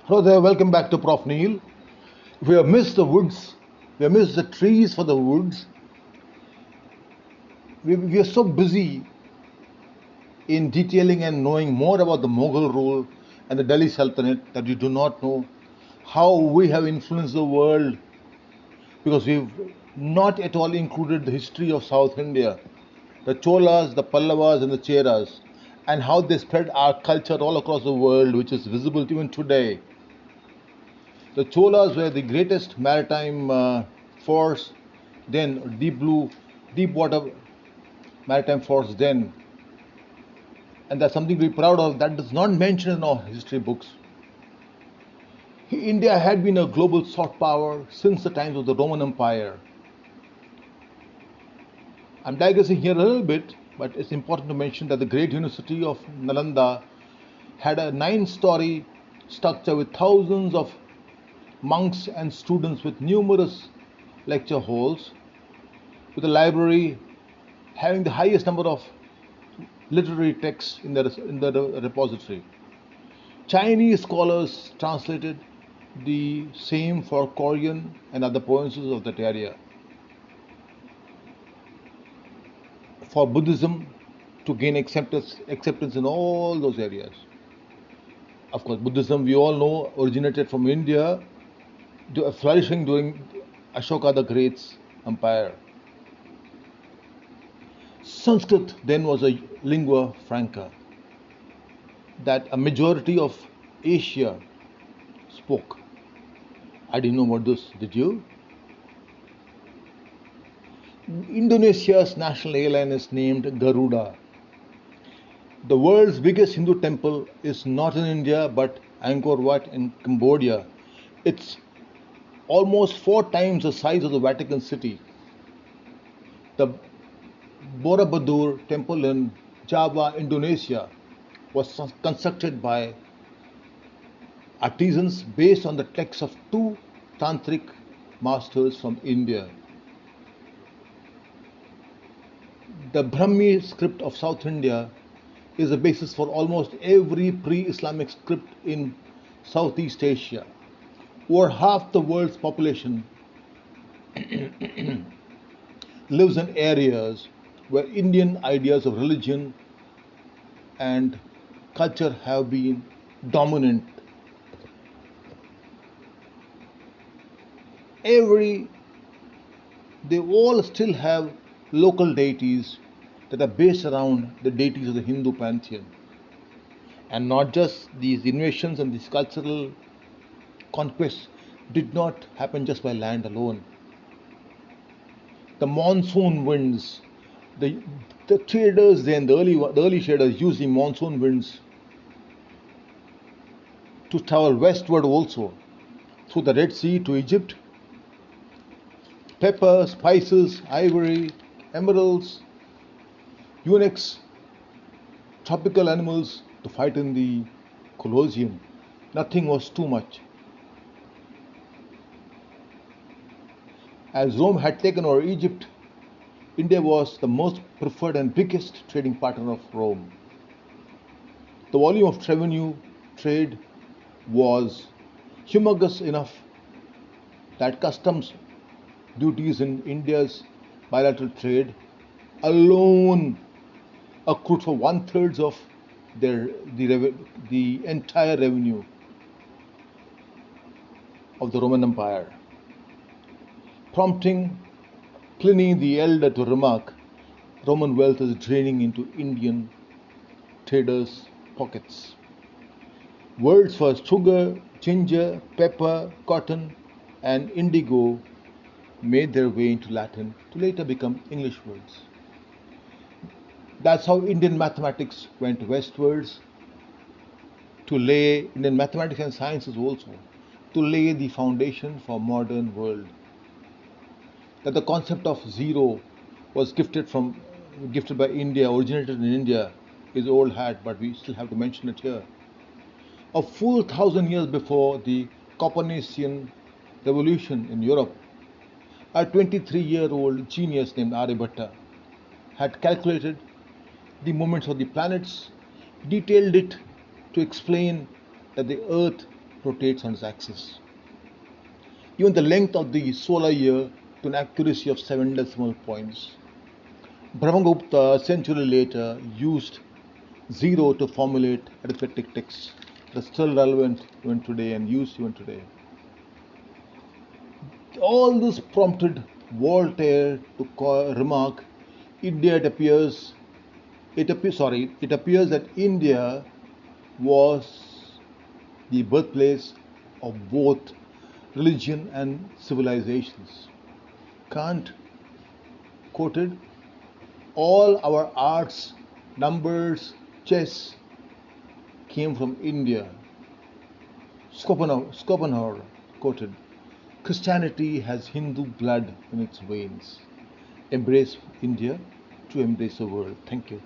Hello there, welcome back to Profneel. We have missed the woods, we have missed the trees for the woods. We are so busy in detailing and knowing more about the Mughal rule and the Delhi Sultanate that we do not know how we have influenced the world because we've not at all included the history of South India, the Cholas, the Pallavas, and the Cheras, and how they spread our culture all across the world, which is visible even today. The Cholas were the greatest maritime force then, deep water maritime force then, and that's something to be proud of. That is not mentioned in our history books. India had been a global soft power since the times of the Roman Empire. I'm digressing here a little bit, but it's important to mention that the great university of Nalanda had a 9-story structure with thousands of monks and students with numerous lecture halls, with a library having the highest number of literary texts in the repository. Chinese scholars translated the same for Korean and other provinces of that area. For Buddhism to gain acceptance in all those areas. Of course, Buddhism, we all know, originated from India, flourishing during Ashoka the Great's empire. Sanskrit then was a lingua franca that a majority of Asia spoke. I didn't know about this, did you? Indonesia's national airline is named Garuda. The world's biggest Hindu temple is not in India but Angkorvat in Cambodia. It's almost 4 times the size of the Vatican City. The Borobudur temple in Java, Indonesia was constructed by artisans based on the texts of two tantric masters from India. The Brahmi script of South India is the basis for almost every pre-Islamic script in Southeast Asia. Over half the world's population lives in areas where Indian ideas of religion and culture have been dominant. They all still have local deities that are based around the deities of the Hindu pantheon. And not just these invasions and these cultural conquests did not happen just by land alone. The monsoon winds, the traders then, the early traders used the monsoon winds to travel westward also through the Red Sea to Egypt. Pepper, spices, ivory, emeralds, eunuchs, tropical animals to fight in the Colosseum. Nothing was too much. As Rome had taken over Egypt, India was the most preferred and biggest trading partner of Rome. The volume of revenue trade was humongous enough that customs duties in India's bilateral trade alone accrued for 1/3 of the entire revenue of the Roman Empire, prompting Pliny the Elder to remark, Roman wealth is draining into Indian traders' pockets. Words for sugar, ginger, pepper, cotton, and indigo made their way into Latin to later become English words. That's how Indian mathematics went westwards Indian mathematics and sciences also, to lay the foundation for modern world. That the concept of zero was gifted by India, originated in India, is old hat, but we still have to mention it here. A full 1,000 years before the Copernican revolution in Europe, a 23-year-old genius named Aryabhatta had calculated the movements of the planets, detailed it to explain that the Earth rotates on its axis. Even the length of the solar year to an accuracy of 7 decimal points. Brahmagupta, a century later, used zero to formulate arithmetic texts that are still relevant even today and used even today. All this prompted Voltaire to remark, India it appears that India was the birthplace of both religion and civilizations. Kant quoted, all our arts, numbers, chess came from India. Schopenhauer quoted, Christianity has Hindu blood in its veins. Embrace India to embrace the world. Thank you.